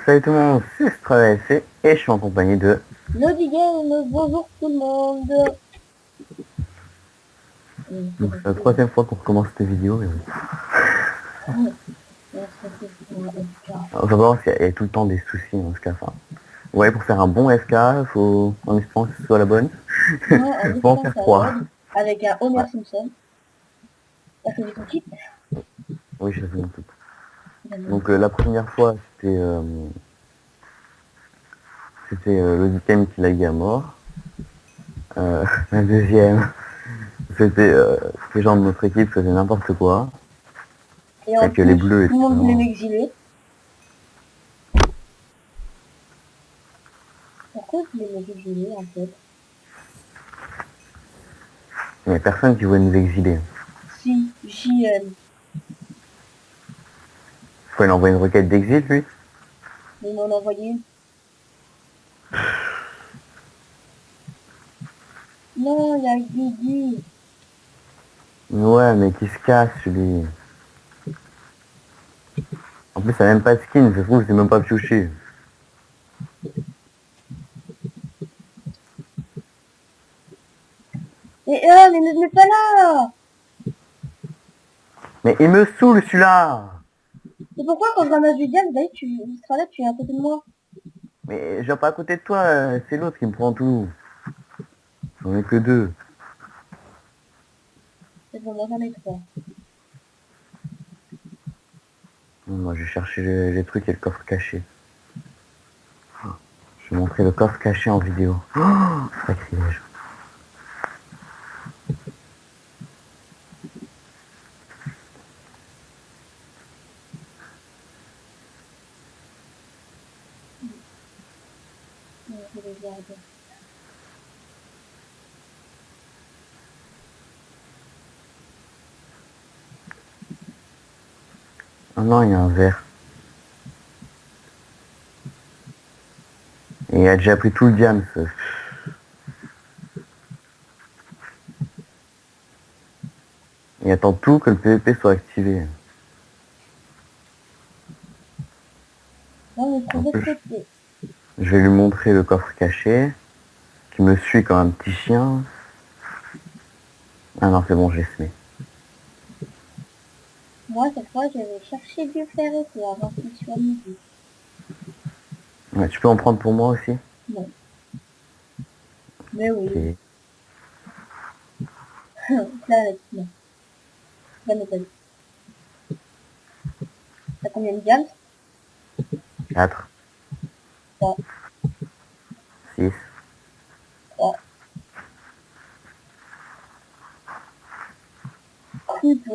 Salut tout le monde, c'est Stravc et je suis en compagnie de... Lodi Game, bonjour tout le monde. Donc c'est la troisième fois qu'on recommence cette vidéo, mais bon. Alors, on va voir s'il y a tout le temps des soucis en FK. Enfin, ouais, pour faire un bon FK, faut en espérant que ce soit la bonne. Ouais, en Faut en espérant faire que ça 3. aide. Avec un Homer Ouais, Simpson. T'as fait ton kit? oui, j'ai fait mon tout. Donc la première fois, c'était le Game qui l'a eu à mort. La deuxième, c'était les gens de notre équipe faisaient n'importe quoi. Et en Avec les plus, bleus, tout le et monde voulait vraiment... m'exiler. Pourquoi je voulais m'exiler en fait? Il n'y a personne qui voulait nous exiler. Si, JM. Faut lui envoyer une requête d'exil, lui. Mais ils m'en ont envoyé une. Non, il y a Guigui. Ouais, mais qui se casse, lui. En plus, ça n'a même pas de skin, ça se trouve, c'est même pas pioché. Mais ne venez pas là! Mais il me saoule, celui-là. C'est pourquoi quand je ramasse du diable, d'ailleurs, il sera là, tu es à côté de moi. Mais je viens pas à côté de toi, c'est l'autre qui me prend tout. J'en ai que deux. C'est bon, moi j'en ai trois. Moi, je vais chercher les trucs et le coffre caché. Je vais montrer le coffre caché en vidéo. Oh, sacrilège. Je vais regarder. Ah non, il y a un verre. Et il a déjà pris tout le diamant. Il attend tout que le PVP soit activé. Non, mais En trouver plus, côté. je vais lui montrer le coffre caché, qui me suit comme un petit chien. Ah non, c'est bon, j'ai semé. Moi, cette fois, je vais chercher du fer et tout avant qu'il soit midi. Ouais, tu peux en prendre pour moi aussi? Non. Mais oui. Ok. Planète, non. Ça m'étonne. T'as combien de gammes? 4, 3, 6. 3. Creeper.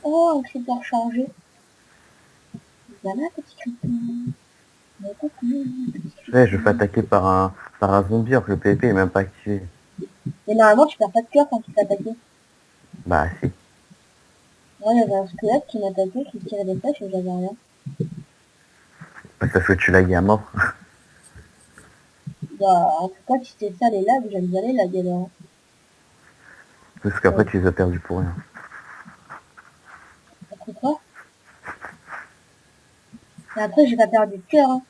Oh, un creeper chargé. Voilà, petit creeper. Mais coucou, petit Ouais, je creeper. fais attaquer par un zombie alors que le PVP est même pas activé. Mais normalement, tu perds pas de cœur quand tu t'es attaqué. Bah si. Moi, il y avait un squelette qui m'attaquait, qui tirait des flèches et j'avais rien. Parce que tu lagues à mort. Bah, en tout cas, si c'était ça les lags, j'aime bien les lags alors. Parce qu'après tu les as perdus pour rien. Après quoi? Et après, j'ai pas perdu de cœur, hein.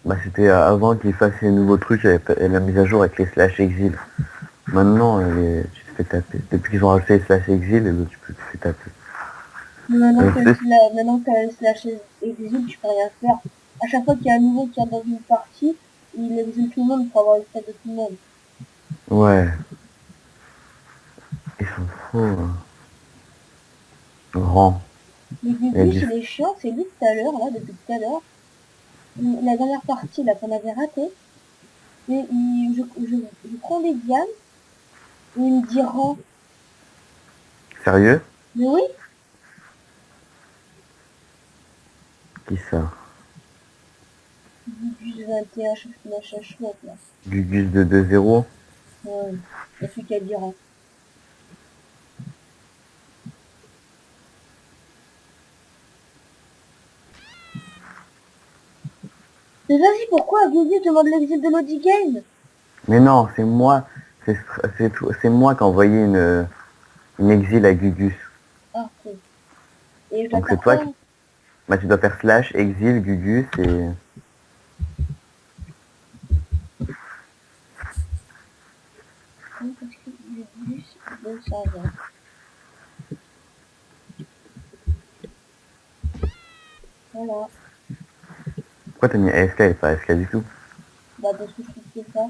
Bah c'était avant qu'ils fassent les nouveaux trucs et la mise à jour avec les slash exil. Maintenant, tu te fais taper. Depuis qu'ils ont rajouté les slash exil, les autres tu peux te faire taper. Maintenant que slash exile, tu peux rien faire. À chaque fois qu'il y a un nouveau qui entre dans une partie, il exile tout le monde pour avoir le fait de tout le monde. Ouais. Ils sont trop grands. Le Gugus, il est chiant, c'est lui tout à l'heure, là, depuis tout à l'heure. La dernière partie, là, qu'on avait ratée, et je prends des diamants, et il me dit rends. Sérieux? Mais oui, Qui ça? Gugus 21, je sais pas, machin chouette, là. Gugus de 2-0? Ouais, il n'y a plus qu'à dire rends. Mais vas-y, pourquoi Gugus demande l'exil de Lodi Game? Mais non, c'est moi. C'est moi qui ai envoyé une exil à Gugus. Ah, ok. Et je dois Donc c'est faire toi quoi? qui... Bah tu dois faire slash, exil, gugus et... Comment est-ce que du bus de Savin? Voilà. Pourquoi t'as mis ASK et pas ASK du tout? Bah parce que je trouve que ça.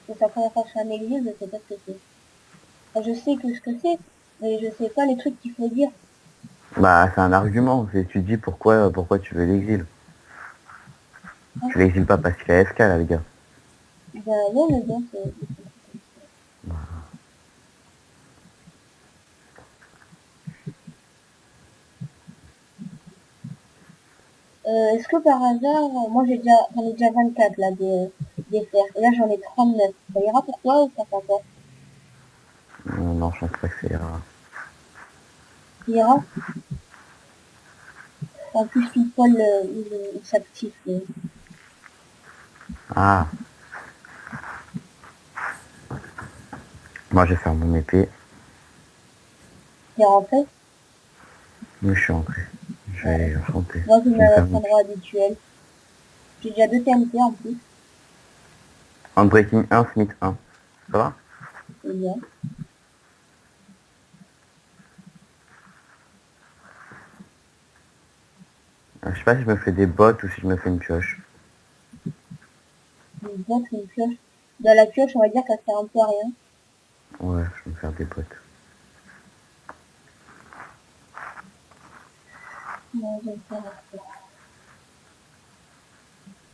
C'est sa première fois que je fais un exil, je sais pas ce que c'est. Enfin, je sais que ce que c'est, mais je sais pas les trucs qu'il faut dire. Bah c'est un argument, c'est tu dis pourquoi tu veux l'exil. Hein. Tu l'exiles pas parce qu'il a ASK là les gars. Bah ouais, mais bon, c'est... Est-ce que par hasard, moi j'en ai déjà 24 là des fers. Et là j'en ai 39. Ça ira pour toi ou ça va pas? Non, je pense pas que c'est... Ça ira? En plus, pile poil, il s'active. Ah, moi je vais faire mon épée. T'es rentré? Mais je suis entré. Je vais aller chanter. Moi, je Je vais mets me à faire notre mon... endroit habituel. J'ai déjà 2 TNT en plus. Unbreaking 1, Smith 1. Ça va? C'est bien. Je sais pas si je me fais des bottes ou si je me fais une pioche. Une botte, une pioche. Dans la pioche, on va dire qu'elle sert un peu à rien. Ouais, je vais me faire des bottes. Non, je vais me faire un peu.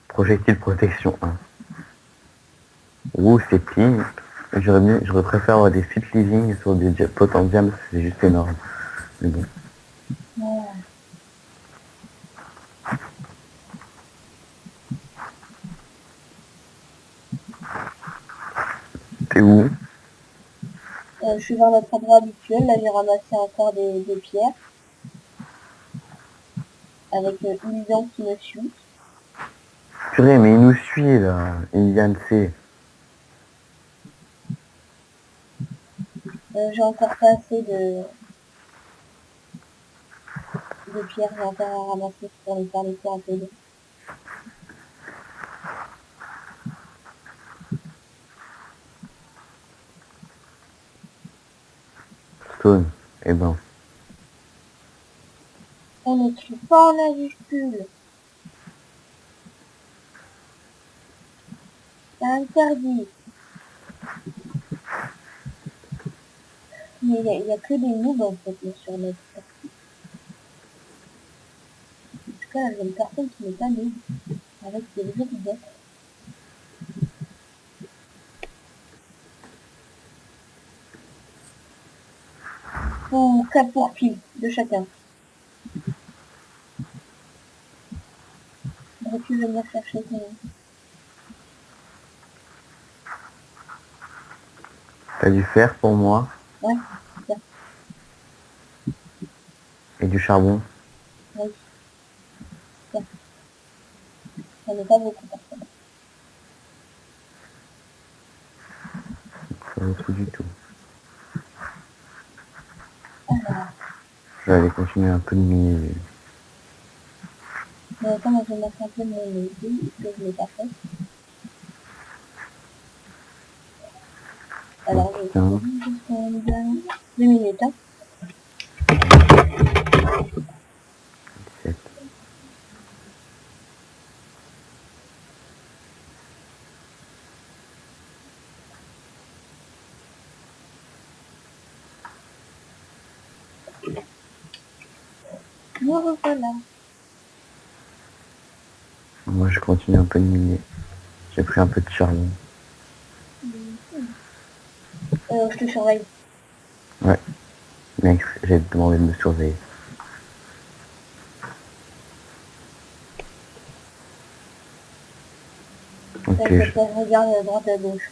Projectile protection 1. Ouh, c'est ping. J'aurais préféré avoir des fit leasing sur des potes en diam, c'est juste énorme. Mais bon. Ouais. T'es où? Je suis dans notre endroit habituel. Là, j'ai ramassé encore des pierres. Avec Ilian qui me suit. Purée, mais il nous suit là. Ilian C. J'ai encore pas assez de pierres. J'ai encore à ramasser pour les faire les pierres un peu d'eau. Stone. Eh ben. On n'écrit pas en majuscule. C'est interdit. Mais il y a que des noobs en fait là, sur notre partie. En tout cas, il y a une personne qui n'est pas noob. Avec des autres bots. Ou 4 pour pile de chacun. Aurais-tu venir chercher ton... T'as du fer pour moi Ouais, tiens, et du charbon. oui, tiens. J'en ai pas beaucoup par contre. Ça vaut tout du tout. Alors, Je vais aller continuer un peu de miner. mais attends, moi je vais mettre un peu mon légume, parce que je l'ai pas fait. Alors, je vais Putain. juste prendre 2 minutes, hein. 17. Me revoilà. Moi, je continue un peu de miner. J'ai pris un peu de charbon. Je te surveille. Ouais. Mec, j'ai demandé de me surveiller. Ok, Je regarde à droite à gauche.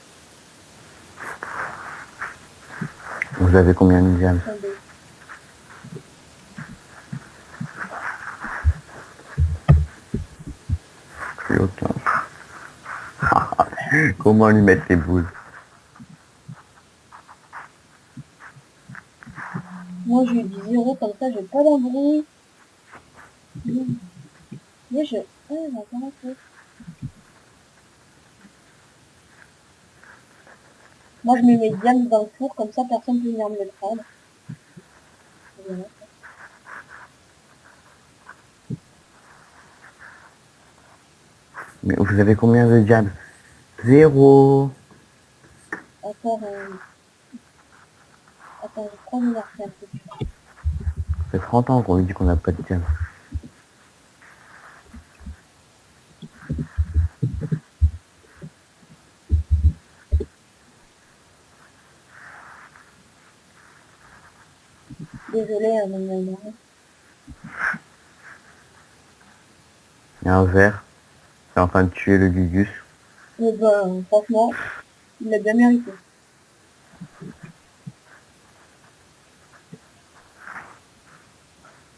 vous avez combien de diams? Attendez. Plus aucun. Comment lui mettre les boules? Moi je lui dis 0 comme ça, j'ai pas d'embrouille. Mais je... Ah, j'ai encore un truc. Moi, je mets mes diams dans le four, comme ça, personne peut venir me les prendre. Voilà. Mais vous avez combien de diams? Zéro. Encore Attends, j'ai 3 minutes à faire. Ça fait 30 ans qu'on lui dit qu'on n'a pas de diams. Désolée, maman. Il y a un verre. C'est en train de tuer le Gugus. Mais ben, franchement, il l'a bien mérité.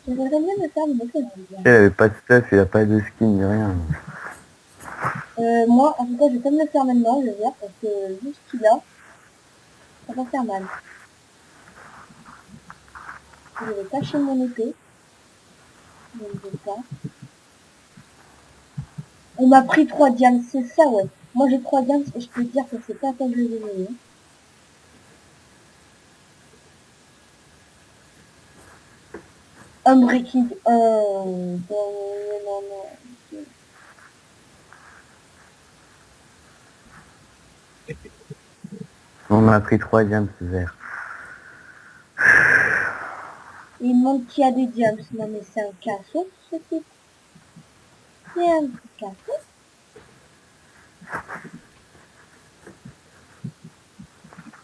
J'aimerais bien me faire une autre Il avait pas de stuff, il a pas de skin, ni rien. Moi, en tout cas, je vais pas me le faire maintenant, le verre, parce que vu ce qu'il a, ça va faire mal. Je vais cacher mon épée. Je ne veux pas. On m'a pris 3 diams, c'est ça, ouais. Moi, j'ai 3 diams, et je peux te dire que c'est pas ça que je les ai donnés. Un breaking... Non, non, non. On m'a pris 3 diams, ce verre. Et il demande qui a des diams. Non, mais c'est un cassos, ce type. C'est un cassos.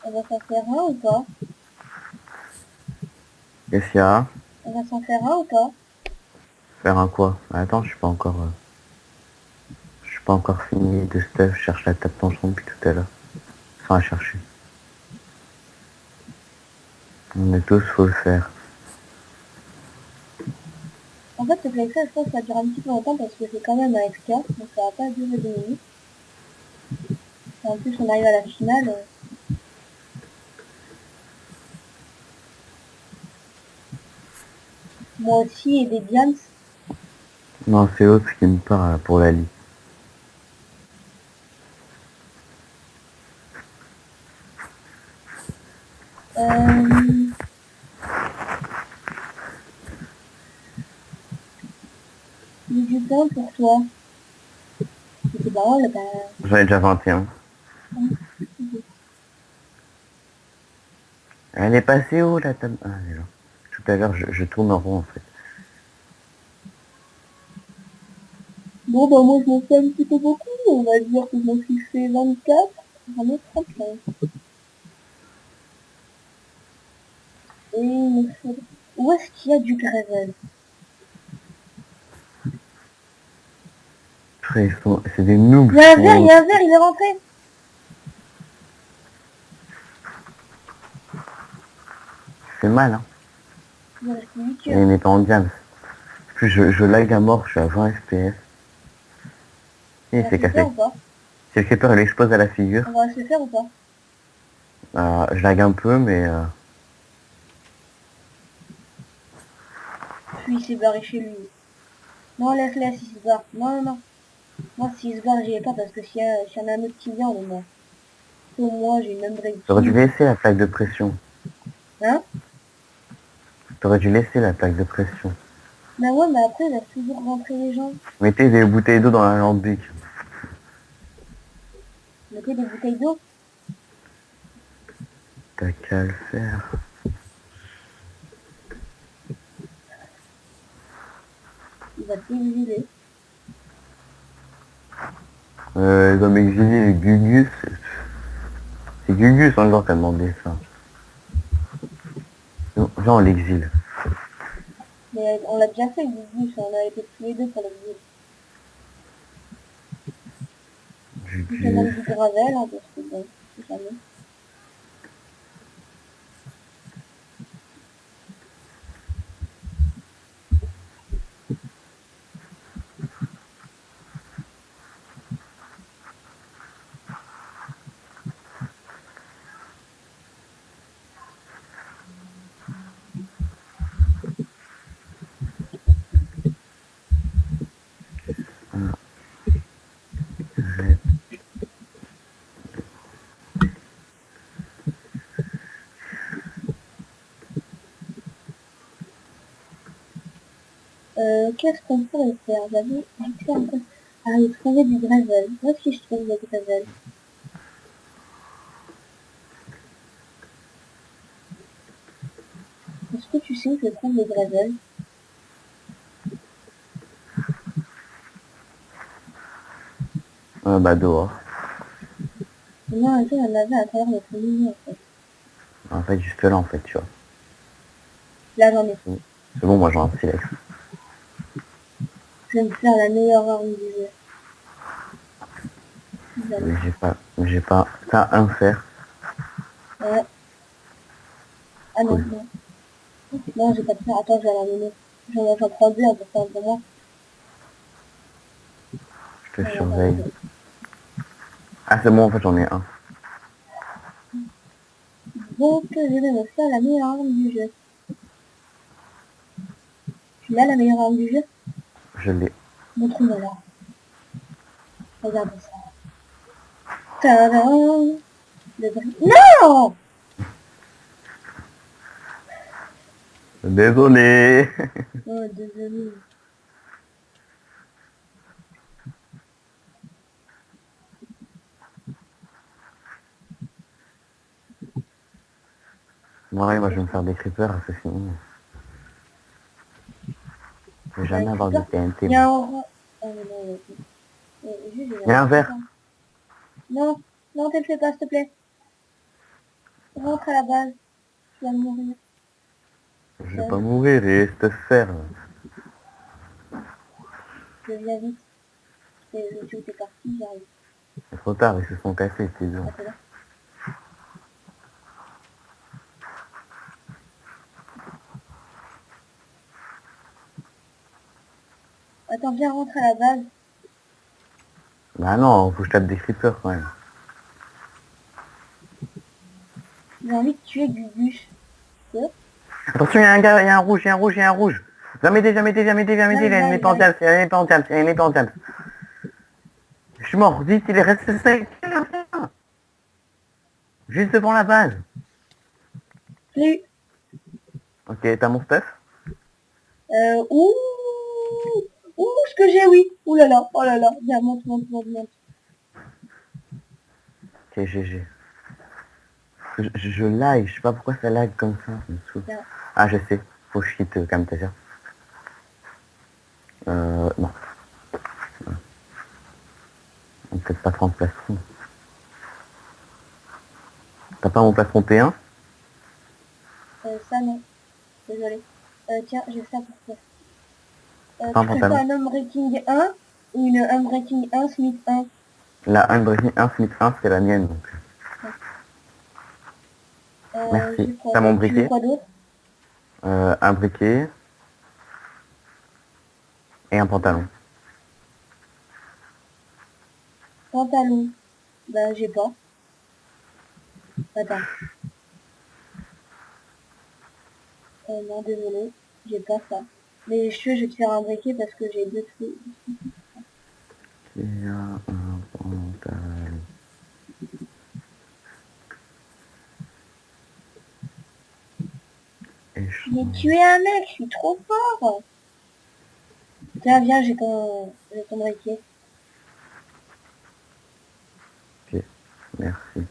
On va s'en faire un ou pas? Qu'est-ce qu'il y a? On va s'en faire un ou pas? Faire un quoi? Attends, je suis pas encore... Je suis pas encore fini de stuff, je cherche la table tanchon depuis tout à l'heure. Sans la chercher. On est tous, faut le faire. En fait, ce playset, je pense que ça dure un petit peu longtemps parce que c'est quand même un FK, donc ça va pas durer 2 minutes. Et en plus, on arrive à la finale. Moi aussi, et des diams. Non, c'est l'autre qui me parle pour la lit. J'ai du temps pour toi. C'est pas mal, ben... J'en ai déjà 21. Elle est passée où la table? Ah, elle est là. Tout à l'heure, je tourne en rond en fait. Bon, bah moi, je m'en fais un petit peu beaucoup. On va dire que je m'en suis fait 24. J'en ai 35. Et il me faut... Où est-ce qu'il y a du gravel? Après, c'est des noobs. Il y a un verre, il y a un verre, il est rentré. C'est mal, hein. Il reste 8 Et il n'est pas en diams. En plus, je lag à mort, je suis à 20 FPS. Et il s'est cassé. Si le creeper il explose à la figure. On va se le faire ou pas? Je lag un peu, mais... Puis il s'est barré chez lui. Non, laisse-le, il se barre. Non, non, non. Moi, s'il se barre, j'y vais pas parce que s'il y en a un autre qui vient, on est mort. Pour moi, j'ai une même break. T'aurais dû laisser la plaque de pression. Hein? T'aurais dû laisser la plaque de pression. Bah ouais, mais après, il va toujours rentrer les gens. Mettez des bouteilles d'eau dans l'alambic. Mettez des bouteilles d'eau. T'as qu'à le faire. Il va t'exiler. Ils vont m'exiler Gugus. C'est Gugus hein, le genre qui a demandé ça. Non, là on l'exile. Mais on l'a déjà fait, Gugus. On a été tous les deux pour l'exil. Il demande du gravel, hein, parce que bon, c'est jamais. Qu'est-ce qu'on pourrait faire? J'avais vite fait un peu... Ah, j'ai trouvé du gravel. Moi aussi, je trouve du gravel. Est-ce que tu sais où je trouve le gravel? Bah dehors. Non, un jour, il y en avait à travers notre maison, en fait. En fait, juste là, en fait, tu vois. Là, j'en ai. C'est bon, moi j'ai un silex. Je vais me faire la meilleure arme du jeu. Mais j'ai pas. T'as un fer. Ouais. Ah non, Cool. non. Non, j'ai pas de fer. Attends, je vais l'emmener. J'en prends deux, important pour moi. Je te On va faire les surveille. deux. Ah, c'est bon, en fait, j'en ai un. Donc, je vais me faire la meilleure arme du jeu. Tu l'as, la meilleure arme du jeu? Je l'ai. Montre-moi là. Regarde ça. Tadam! Le bris. Non! Désolé. Oh, désolé. Bon, ouais, moi je vais me faire des creepers, parce que sinon. Je vais Ouais, jamais avoir de super. TNT. Il y a Moi. un rat. Ah, mais non, juste, j'ai Il y a un truc verre. comme ça. Non, non, te le fais pas, s'il te plaît. Rentre à la base. Tu vas mourir. Je vais pas mourir et te faire. Je viens vite. Je sais où t'es parti, j'arrive. C'est trop tard, ils se sont cassés, c'est dur. Ah, t'es là. Attends, viens, rentre à la base. Bah non, faut que je tape des creepers quand même. J'ai envie de tuer Gugus. Quoi? Attention, il y a un gars, il y a un rouge, il y a un rouge, il y a un rouge. Viens m'aider, viens m'aider, viens m'aider, viens m'aider, il J'arrive, a une j'arrive, épée en j'arrive. diams, il a une épée en diams, il a une épée en diams. Je suis mort, vite, il est resté 5. Juste devant la base. Salut. Ok, t'as mon stuff? Ouh. Ouh, ce que j'ai, oui. Ouh là là. Oh là là. Viens, monte, monte, monte, monte. Ok, GG. Je lag, je sais pas pourquoi ça lag comme ça me saoule. Viens. Ah, je sais, faut que je quitte Camtasia. Non. On peut peut-être pas 30 placerons. T'as pas mon plafond P1? Ça, non. Désolé. Tiens, j'ai ça pour toi. Pas un Tu préfères pantalon. un Unbreaking 1 ou une Unbreaking 1 Smith 1? La Unbreaking 1 Smith 1, c'est la mienne, donc. J'ai Merci. quoi T'as mon d'autre? Tu veux briquet? quoi d'autre? Un briquet et un pantalon. Pantalon. Ben, j'ai pas. Attends. Non, désolé. J'ai pas ça. Mais je vais te faire un briquet parce que j'ai deux trucs. Et un pantalon. J'ai tué un mec, je suis trop fort. Tiens, viens, j'ai ton briquet. Ok, merci.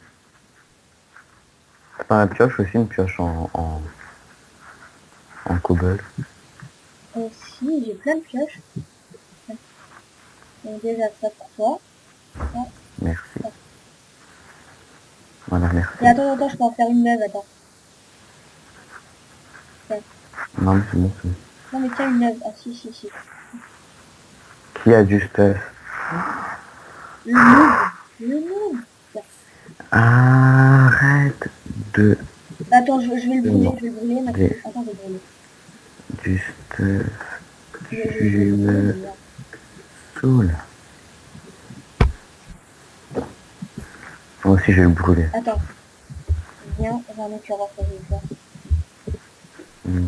T'as pas la pioche aussi, une pioche en cobble? Si, j'ai plein de pioches. Donc déjà ça pour toi. Ça, Merci. ça. Voilà, merci. Et attends, je peux en faire une neuve, attends. Tiens. Non, mais c'est bon, c'est bon. Non mais tiens, une neuve. Ah si, si, si. Qui a du stuff? Le noob. Le noob. Tiens. Arrête de... Attends, je vais le brûler, Non. je vais le brûler maintenant. Des- Attends, je vais le brûler. Du stuff. Je vais Tu le brûler, me mais là. saoules. Moi aussi, je vais le brûler. Attends. Viens, j'en ai, tu vas voir ce que je vais faire. Hmm.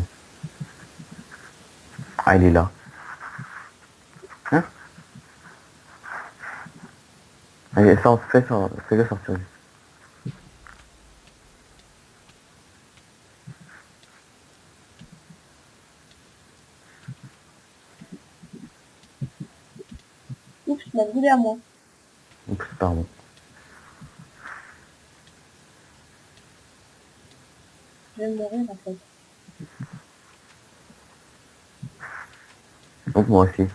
Ah, il est là. Hein? Allez, sors, fais-le sortir. Tu m'as brûlé à moi. Oups, pardon. Je vais mourir en fait. Donc moi aussi.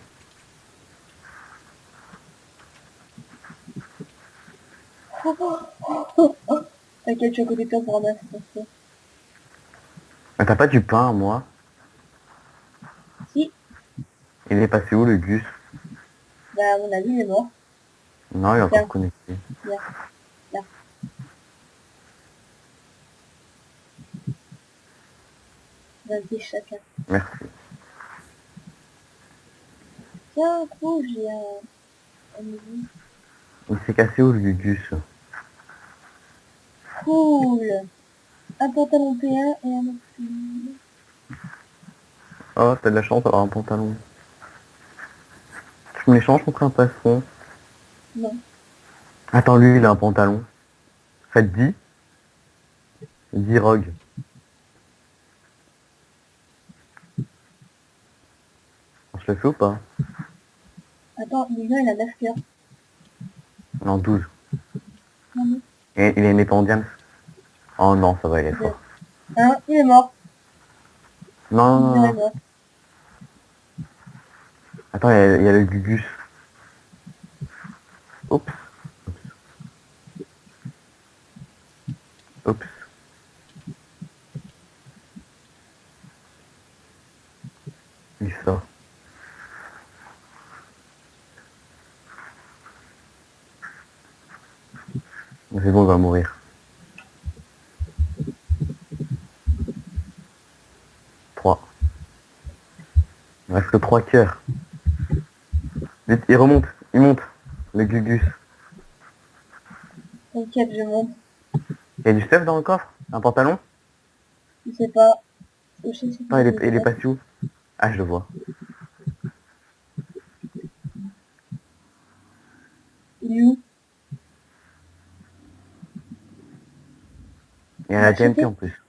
T'inquiète, je suis à côté de toi pour ramasser ton feu. Ah, t'as pas du pain, moi? Si, Il est passé où, le Gus? bah à mon avis, il est mort. Non, il est encore Tiens, connecté. viens, là. Vas-y, chacun. Merci. Tiens, trouve, j'ai un nouveau. Il s'est cassé où, le Gus? Cool. Un pantalon P1 et un autre P1. Oh, t'as de la chance d'avoir un pantalon. Tu me l'échanges contre un passeron? Non. Attends, lui, il a un pantalon. Faites 10 Rogue. On se le fait ou pas? Attends, déjà, il a 9 cœurs. Non, 12. Non, non. Et il est né en diams. Oh non, ça va, il est Deux. fort. Il est mort. Non, non, Il non, est non. mort. Attends, il y a le Gugus. Oups. Oups. Il sort. C'est bon, il va mourir. 3. Il reste que 3 cœurs. Vite, il remonte. Il monte. Le Gugus. T'inquiète, je monte. Il y a du stuff dans le coffre? Un pantalon? Je sais pas. Je sais Non, pas. il est passé où? Ah, je le vois. Il est où? Il y a Il a la TNT acheté. en plus.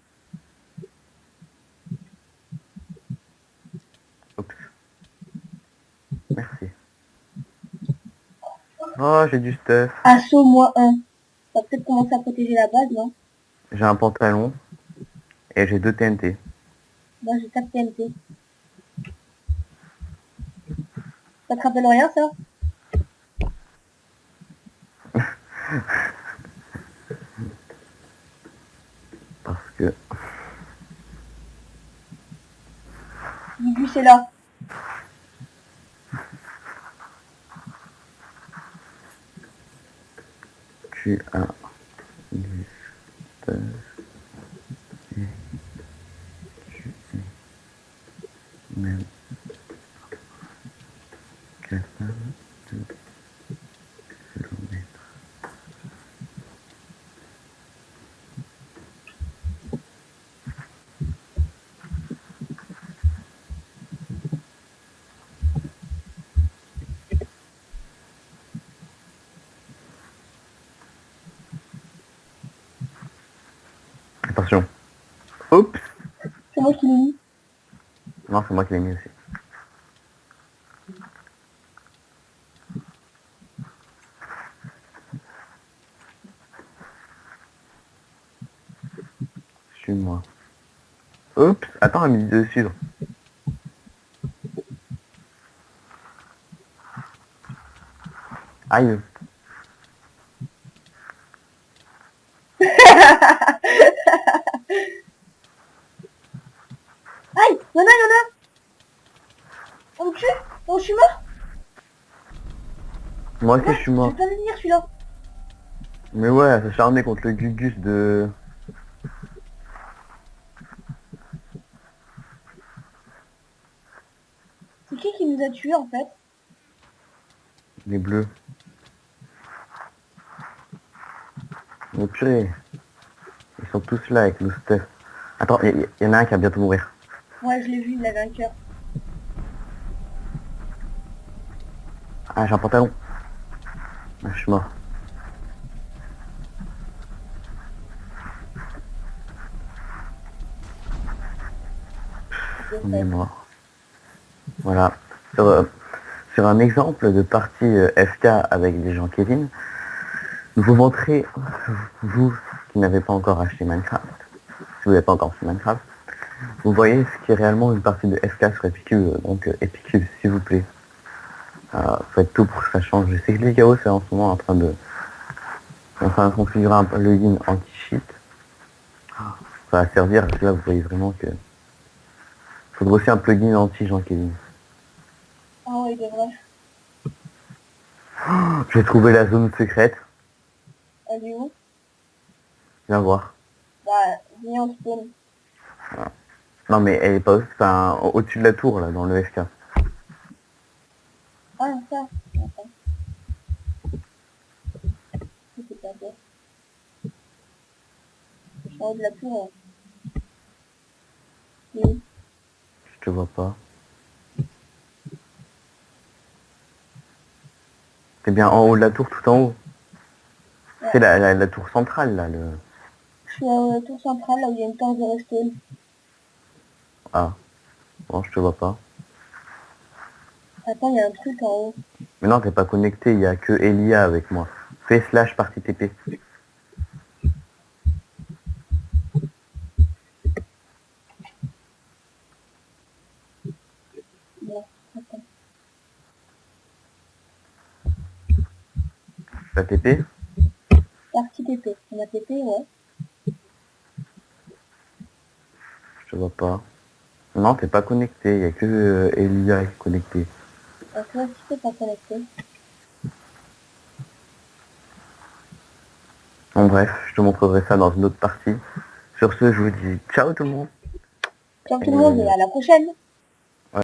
Oups. Merci. Oh, j'ai du stuff. Assaut moins 1. Ça va peut-être commencer à protéger la base, non? J'ai un pantalon. Et j'ai 2 TNT. Moi, j'ai 4 TNT. Ça te rappelle rien, ça? Parce que... Gugu, c'est là. Tu as du stuff. Et tu es même capable de le mettre. Attention. Oups. C'est moi qui l'ai mis. Non, c'est moi qui l'ai mis aussi. Suis-moi. Oups. Attends, elle m'a mis dessus. Aïe. Aïe! Non, non, non, non! On me tue? Oh, je suis mort? Moi aussi, Ouais, je suis mort. je vais pas venir, celui-là. Mais ouais, elle s'acharnait contre le Gugus de... C'est qui nous a tués, en fait? Les bleus. Mais purée. Ils sont tous là avec le stuff. Attends, il y en a un qui va bientôt mourir. Ouais, je l'ai vu, il avait un cœur. Ah, j'ai un pantalon. Ah, je suis mort. On est mort. Voilà. sur un exemple de partie FK avec des gens Kevin, vous montrez, vous qui n'avez pas encore acheté Minecraft, si vous n'avez pas encore fait Minecraft, vous voyez ce qui est réellement une partie de FK sur Epicube, donc Epicube, s'il vous plaît. Faites tout pour que ça change. Je sais que les chaos c'est en ce moment en train de configurer un plugin anti-cheat. Ça va servir, parce que là vous voyez vraiment que... Il faudrait aussi un plugin anti-Jean Kevin. Ah oui, de vrai. J'ai trouvé la zone secrète. Elle est où? Viens voir. Bah, viens en spawn. Non mais elle est pas enfin, au-dessus de la tour là, dans le FK. Ah, ça. Attends. C'est pas bien. Je suis en haut de la tour. Oui. Je te vois pas. T'es bien en haut de la tour, tout en haut. Ouais. C'est la tour centrale là. Je suis à la tour centrale, là où il y a une torche de respawn. Ah. Bon, je te vois pas. Attends, il y a un truc en haut. Mais non, t'es pas connecté, il y a que Elia avec moi. Fais slash partie TP. Bon, attends. La TP? Partie TP. On a TP, ouais. Je te vois pas. Non, t'es pas connecté, il y a que Elia qui est connecté. Ah, toi aussi, t'es pas connecté. Bon bref, je te montrerai ça dans une autre partie. Sur ce, je vous dis ciao tout le monde. Ciao tout le monde et à la prochaine!